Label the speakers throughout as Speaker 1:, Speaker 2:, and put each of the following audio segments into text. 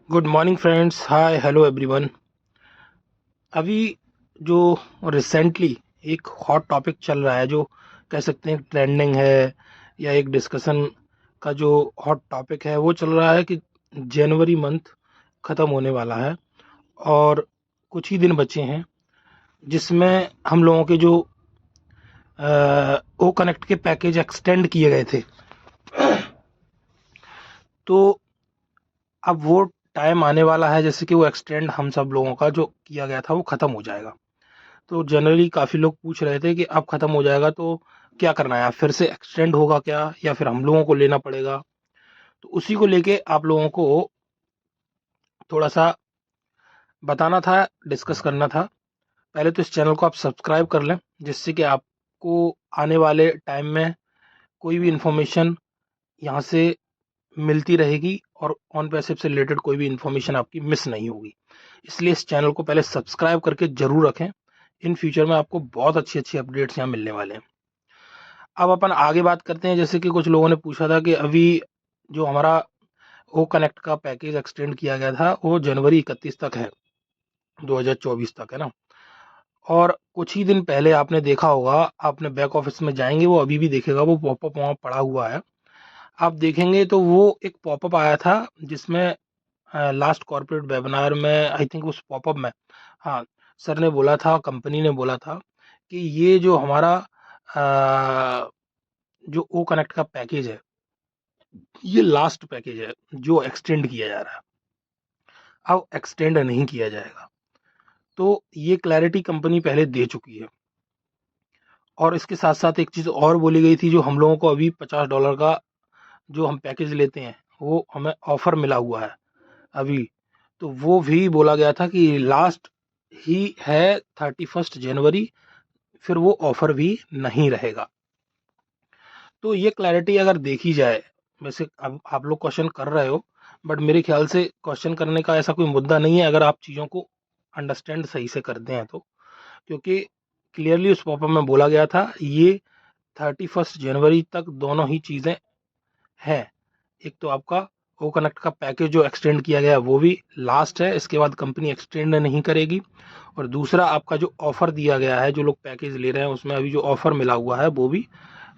Speaker 1: Good morning friends, hi hello everyone. अभी जो recently एक हॉट टॉपिक चल रहा है, जो कह सकते हैं ट्रेंडिंग है या एक डिस्कशन का जो हॉट टॉपिक है, वो चल रहा है कि जनवरी मंथ ख़त्म होने वाला है और कुछ ही दिन बचे हैं जिसमें हम लोगों के जो ओ कनेक्ट के पैकेज एक्सटेंड किए गए थे। तो अब वो टाइम आने वाला है जैसे कि वो एक्सटेंड हम सब लोगों का जो किया गया था वो ख़त्म हो जाएगा। तो जनरली काफ़ी लोग पूछ रहे थे कि अब ख़त्म हो जाएगा तो क्या करना है, फिर से एक्सटेंड होगा क्या या फिर हम लोगों को लेना पड़ेगा। तो उसी को लेके आप लोगों को थोड़ा सा बताना था, डिस्कस करना था। पहले तो इस चैनल को आप सब्सक्राइब कर लें, जिससे कि आपको आने वाले टाइम में कोई भी इंफॉर्मेशन यहाँ से मिलती रहेगी और ऑन पैसिव से रिलेटेड कोई भी इंफॉर्मेशन आपकी मिस नहीं होगी। इसलिए इस चैनल को पहले सब्सक्राइब करके जरूर रखें। इन फ्यूचर में आपको बहुत अच्छी अच्छी अपडेट्स यहाँ मिलने वाले हैं। अब अपन आगे बात करते हैं। जैसे कि कुछ लोगों ने पूछा था कि अभी जो हमारा ओ कनेक्ट का पैकेज एक्सटेंड किया गया था वो जनवरी 31 तक है, 2024 तक है ना। और कुछ ही दिन पहले आपने देखा होगा, आपने बैक ऑफिस में जाएंगे वो अभी भी देखेगा, वो पॉपअप वहाँ पड़ा हुआ है। आप देखेंगे तो वो एक पॉपअप आया था जिसमें लास्ट कॉर्पोरेट वेबिनार में आई थिंक उस पॉपअप में, हाँ, सर ने बोला था, कंपनी ने बोला था कि ये जो हमारा जो ओ कनेक्ट का पैकेज है ये लास्ट पैकेज है जो एक्सटेंड किया जा रहा है, अब एक्सटेंड नहीं किया जाएगा। तो ये क्लैरिटी कंपनी पहले दे चुकी है। और इसके साथ साथ एक चीज़ और बोली गई थी, जो हम लोगों को अभी $50 का जो हम पैकेज लेते हैं वो हमें ऑफर मिला हुआ है अभी। तो वो भी बोला गया था कि लास्ट ही है 31 जनवरी, फिर वो ऑफर भी नहीं रहेगा। तो ये क्लैरिटी अगर देखी जाए, वैसे अब आप लोग क्वेश्चन कर रहे हो, बट मेरे ख्याल से क्वेश्चन करने का ऐसा कोई मुद्दा नहीं है अगर आप चीज़ों को अंडरस्टैंड सही से करते हैं तो। क्योंकि क्लियरली उस पॉपअप में बोला गया था ये 31 जनवरी तक दोनों ही चीज़ें हैं। एक तो आपका ओ कनेक्ट का पैकेज जो एक्सटेंड किया गया है वो भी लास्ट है, इसके बाद कंपनी एक्सटेंड नहीं करेगी। और दूसरा आपका जो ऑफर दिया गया है, जो लोग पैकेज ले रहे हैं उसमें अभी जो ऑफर मिला हुआ है वो भी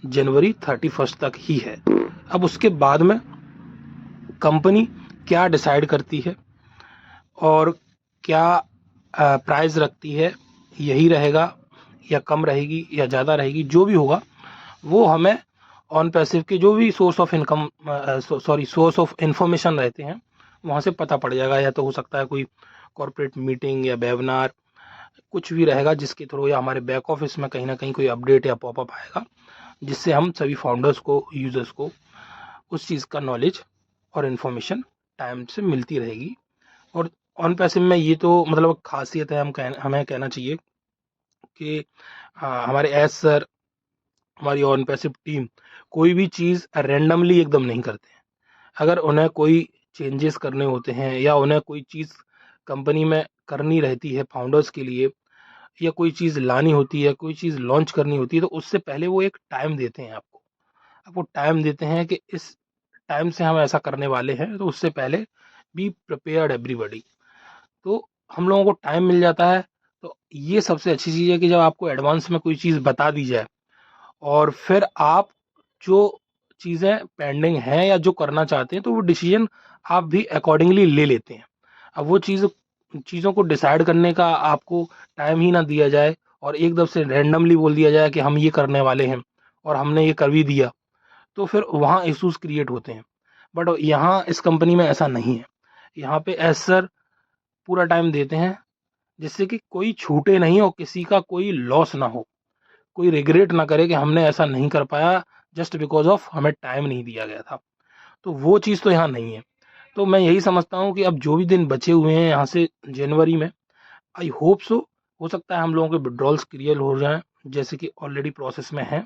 Speaker 1: जनवरी 31 तक ही है। अब उसके बाद में कंपनी क्या डिसाइड करती है और क्या प्राइस रखती है, यही रहेगा या कम रहेगी या ज़्यादा रहेगी, जो भी होगा वो हमें ऑन पैसिव के जो भी source of income, sorry, source of information रहते हैं वहाँ से पता पड़ जाएगा। या तो हो सकता है कोई कॉर्पोरेट मीटिंग या वेबिनार, कुछ भी रहेगा जिसके थ्रू या हमारे बैक ऑफिस में कहीं ना कहीं कोई अपडेट या पॉपअप आएगा, जिससे हम सभी फाउंडर्स को, यूजर्स को उस चीज़ का नॉलेज और इन्फॉर्मेशन टाइम से मिलती रहेगी। और ऑन पैसिव में ये तो मतलब खासियत है, हमें कहना चाहिए कि हमारे एस सर, हमारी ऑन पैसिव टीम कोई भी चीज़ रैंडमली एकदम नहीं करते हैं। अगर उन्हें कोई चेंजेस करने होते हैं या उन्हें कोई चीज़ कंपनी में करनी रहती है फाउंडर्स के लिए, या कोई चीज़ लानी होती है, कोई चीज़ लॉन्च करनी होती है, तो उससे पहले वो एक टाइम देते हैं आपको। आपको टाइम देते हैं कि इस टाइम से हम ऐसा करने वाले हैं, तो उससे पहले बी प्रिपेयर्ड एवरीबॉडी। तो हम लोगों को टाइम मिल जाता है। तो ये सबसे अच्छी चीज़ है कि जब आपको एडवांस में कोई चीज़ बता दी जाए और फिर आप जो चीज़ें पेंडिंग हैं या जो करना चाहते हैं तो वो डिसीजन आप भी अकॉर्डिंगली ले लेते हैं। अब वो चीज़ों को डिसाइड करने का आपको टाइम ही ना दिया जाए और एकदम से रैंडमली बोल दिया जाए कि हम ये करने वाले हैं और हमने ये कर भी दिया, तो फिर वहाँ इश्यूज क्रिएट होते हैं। बट यहाँ इस कंपनी में ऐसा नहीं है। यहाँ पे एज सर पूरा टाइम देते हैं जिससे कि कोई छूटे नहीं और किसी का कोई लॉस ना हो, कोई रिग्रेट ना करे कि हमने ऐसा नहीं कर पाया जस्ट बिकॉज ऑफ हमें टाइम नहीं दिया गया था। तो वो चीज़ तो यहाँ नहीं है। तो मैं यही समझता हूँ कि अब जो भी दिन बचे हुए हैं यहाँ से जनवरी में, आई होप सो, हो सकता है हम लोगों के विड्रॉल्स क्लियर हो जाएं, जैसे कि ऑलरेडी प्रोसेस में है।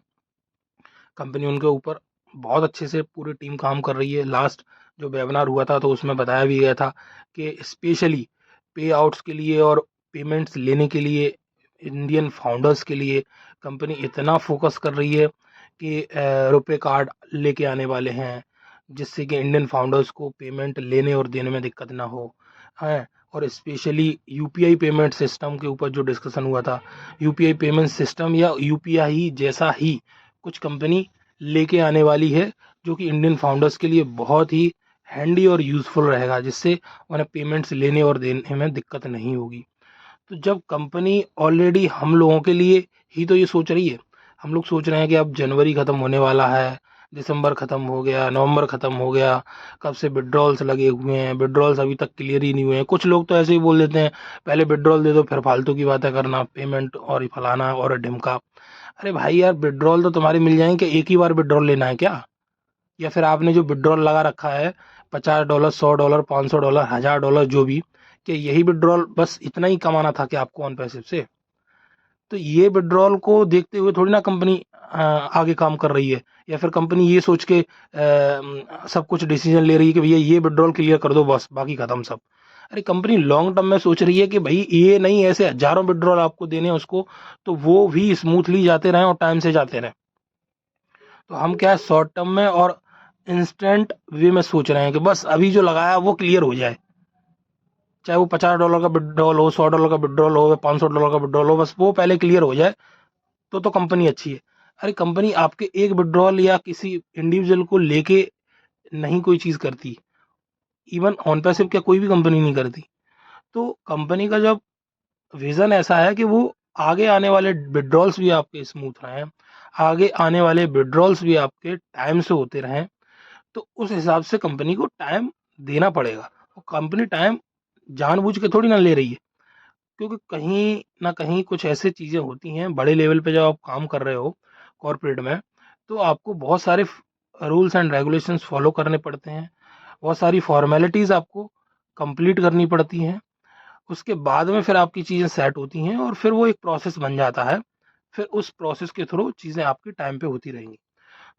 Speaker 1: कंपनी उनके ऊपर बहुत अच्छे से पूरी टीम काम कर रही है। लास्ट जो वेबिनार हुआ था तो उसमें बताया भी गया था कि स्पेशली पे आउट्स के लिए और पेमेंट्स लेने के लिए इंडियन फाउंडर्स के लिए कंपनी इतना फोकस कर रही है कि रुपए कार्ड लेके आने वाले हैं, जिससे कि इंडियन फाउंडर्स को पेमेंट लेने और देने में दिक्कत ना हो है। और स्पेशली यूपीआई पेमेंट सिस्टम के ऊपर जो डिस्कशन हुआ था, यूपीआई पेमेंट सिस्टम या यूपीआई जैसा ही कुछ कंपनी लेके आने वाली है, जो कि इंडियन फाउंडर्स के लिए बहुत ही हैंडी और यूज़फुल रहेगा, जिससे उन्हें पेमेंट्स लेने और देने में दिक्कत नहीं होगी। तो जब कंपनी ऑलरेडी हम लोगों के लिए ही तो ये सोच रही है, हम लोग सोच रहे हैं कि अब जनवरी ख़त्म होने वाला है, दिसंबर ख़त्म हो गया, नवंबर ख़त्म हो गया, कब से विड्रॉल्स लगे हुए हैं, विड्रॉल्स अभी तक क्लियर ही नहीं हुए हैं। कुछ लोग तो ऐसे ही बोल देते हैं, पहले विड्रॉल दे दो फिर फालतू की बातें करना, पेमेंट और फलाना और ढिमका। अरे भाई यार, विड्रॉल तो तुम्हारे मिल जाएंगे, एक ही बार विड्रॉल लेना है क्या? या फिर आपने जो विड्रॉल लगा रखा है $50, $100, $500, $1000 जो भी, कि यही विड्रॉल बस इतना ही कमाना था कि आपको ऑन पैसिव से? तो ये विड्रॉल को देखते हुए थोड़ी ना कंपनी आगे काम कर रही है, या फिर कंपनी ये सोच के सब कुछ डिसीजन ले रही है कि भैया ये विड्रॉल क्लियर कर दो बस बाकी खत्म सब। अरे कंपनी लॉन्ग टर्म में सोच रही है कि भाई ये नहीं ऐसे हजारों विड्रॉल आपको देने हैं उसको, तो वो भी स्मूथली जाते रहें और टाइम से जाते रहें। तो हम क्या है, शॉर्ट टर्म में और इंस्टेंट वे में सोच रहे हैं कि बस अभी जो लगाया वो क्लियर हो जाए, चाहे वो $50 का विड्रॉल हो, $100 का विड्रॉल हो, $500 का विड्रॉल हो, बस वो पहले क्लियर हो जाए तो कंपनी अच्छी है। अरे कंपनी आपके एक विड्रॉल या किसी इंडिविजुअल को लेके नहीं कोई चीज़ करती, इवन ऑन पैसिव क्या कोई भी कंपनी नहीं करती। तो कंपनी का जब विज़न ऐसा है कि वो आगे आने वाले विड्रॉल्स भी आपके स्मूथ रहें, आगे आने वाले विड्रॉल्स भी आपके टाइम से होते रहें, तो उस हिसाब से कंपनी को टाइम देना पड़ेगा। और कंपनी टाइम जानबूझ के थोड़ी ना ले रही है, क्योंकि कहीं ना कहीं कुछ ऐसी चीज़ें होती हैं बड़े लेवल पे जब आप काम कर रहे हो कॉरपोरेट में, तो आपको बहुत सारे रूल्स एंड रेगुलेशंस फॉलो करने पड़ते हैं, बहुत सारी फॉर्मेलिटीज़ आपको कंप्लीट करनी पड़ती हैं। उसके बाद में फिर आपकी चीज़ें सेट होती हैं और फिर वो एक प्रोसेस बन जाता है। फिर उस प्रोसेस के थ्रू चीज़ें आपकी टाइम पे होती रहेंगी।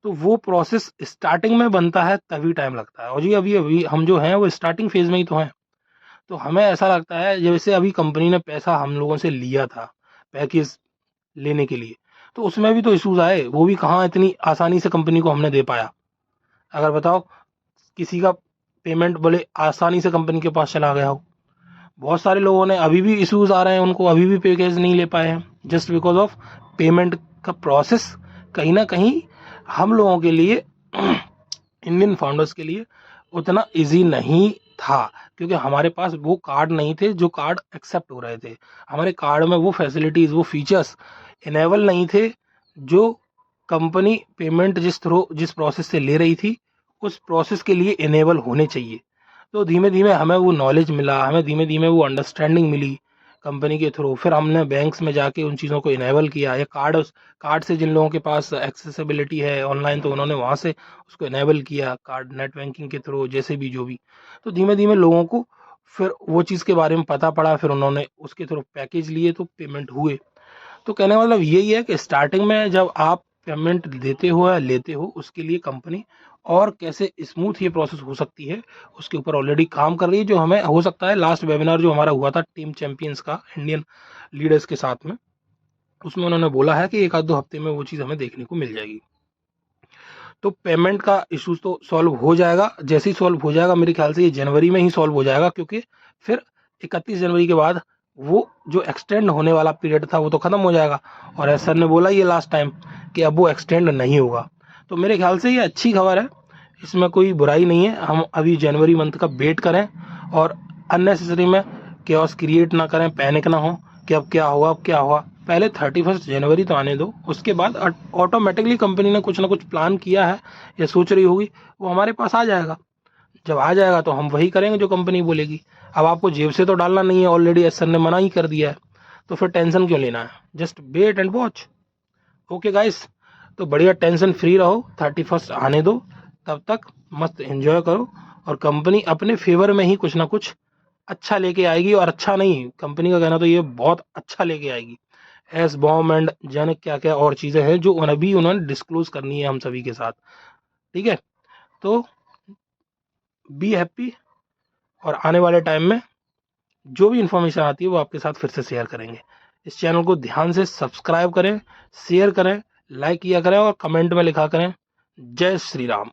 Speaker 1: तो वो प्रोसेस स्टार्टिंग में बनता है तभी टाइम लगता है, और जी अभी अभी हम जो हैं वो स्टार्टिंग फेज में ही तो हैं। तो हमें ऐसा लगता है जैसे अभी कंपनी ने पैसा हम लोगों से लिया था पैकेज लेने के लिए, तो उसमें भी तो इशूज आए, वो भी कहाँ इतनी आसानी से कंपनी को हमने दे पाया। अगर बताओ किसी का पेमेंट बोले आसानी से कंपनी के पास चला गया हो, बहुत सारे लोगों ने अभी भी इश्यूज आ रहे हैं, उनको अभी भी पैकेज नहीं ले पाए हैं, जस्ट बिकॉज ऑफ पेमेंट का प्रोसेस कहीं ना कहीं हम लोगों के लिए इंडियन फाउंडर्स के लिए उतना इजी नहीं था, क्योंकि हमारे पास वो कार्ड नहीं थे जो कार्ड एक्सेप्ट हो रहे थे, हमारे कार्ड में वो फैसिलिटीज़ वो फीचर्स इनेबल नहीं थे जो कंपनी पेमेंट जिस प्रोसेस से ले रही थी उस प्रोसेस के लिए इनेबल होने चाहिए। तो धीमे धीमे हमें वो नॉलेज मिला, हमें धीमे धीमे वो अंडरस्टैंडिंग मिली कंपनी के थ्रू, फिर हमने बैंक्स में जाके उन चीज़ों को इनेबल किया, या कार्ड से जिन लोगों के पास एक्सेसिबिलिटी है ऑनलाइन तो उन्होंने वहाँ से उसको इनेबल किया, कार्ड नेट बैंकिंग के थ्रू जैसे भी जो भी। तो धीमे धीमे लोगों को फिर वो चीज़ के बारे में पता पड़ा, फिर उन्होंने उसके थ्रू पैकेज लिए तो पेमेंट हुए। तो कहने का मतलब यही है कि स्टार्टिंग में जब आप पेमेंट देते हो या लेते हो, उसके लिए कंपनी और कैसे स्मूथ ये प्रोसेस हो सकती है उसके ऊपर ऑलरेडी काम कर रही है, जो हमें हो सकता है लास्ट वेबिनार जो हमारा हुआ था टीम चैंपियंस का इंडियन लीडर्स के साथ में, उसमें उन्होंने बोला है कि 1 आध 2 हफ्ते में वो चीज़ हमें देखने को मिल जाएगी। तो पेमेंट का इशूज तो सॉल्व हो जाएगा, जैसे ही सॉल्व हो जाएगा मेरे ख्याल से ये जनवरी में ही सॉल्व हो जाएगा, क्योंकि फिर 31 जनवरी के बाद वो जो एक्सटेंड होने वाला पीरियड था वो तो ख़त्म हो जाएगा, और सर ने बोला ये लास्ट टाइम कि अब वो एक्सटेंड नहीं होगा। तो मेरे ख्याल से ये अच्छी खबर है, इसमें कोई बुराई नहीं है। हम अभी जनवरी मंथ का वेट करें और अननेसेसरी में केओस क्रिएट ना करें, पैनिक ना हो कि अब क्या होगा अब क्या होगा। पहले 31 जनवरी तो आने दो, उसके बाद ऑटोमेटिकली कंपनी ने कुछ ना कुछ प्लान किया है या सोच रही होगी, वो हमारे पास आ जाएगा। जब आ जाएगा तो हम वही करेंगे जो कंपनी बोलेगी। अब आपको जेब से तो डालना नहीं है, ऑलरेडी एस सर ने मना ही कर दिया है, तो फिर टेंशन क्यों लेना है, just wait and watch. Okay guys, तो बढ़िया टेंशन फ्री रहो, 31 आने दो, तब तक मस्त एंजॉय करो, और कंपनी अपने फेवर में ही कुछ ना कुछ अच्छा लेके आएगी, और अच्छा नहीं, कंपनी का कहना तो ये बहुत अच्छा लेके आएगी। एस बॉम्ब एंड जाने क्या क्या और चीज़ें हैं जो अभी उन्होंने डिस्क्लोज करनी है हम सभी के साथ, ठीक है। तो बी हैप्पी, और आने वाले टाइम में जो भी इंफॉर्मेशन आती है वो आपके साथ फिर से शेयर करेंगे। इस चैनल को ध्यान से सब्सक्राइब करें, शेयर करें, लाइक किया करें और कमेंट में लिखा करें जय श्री राम।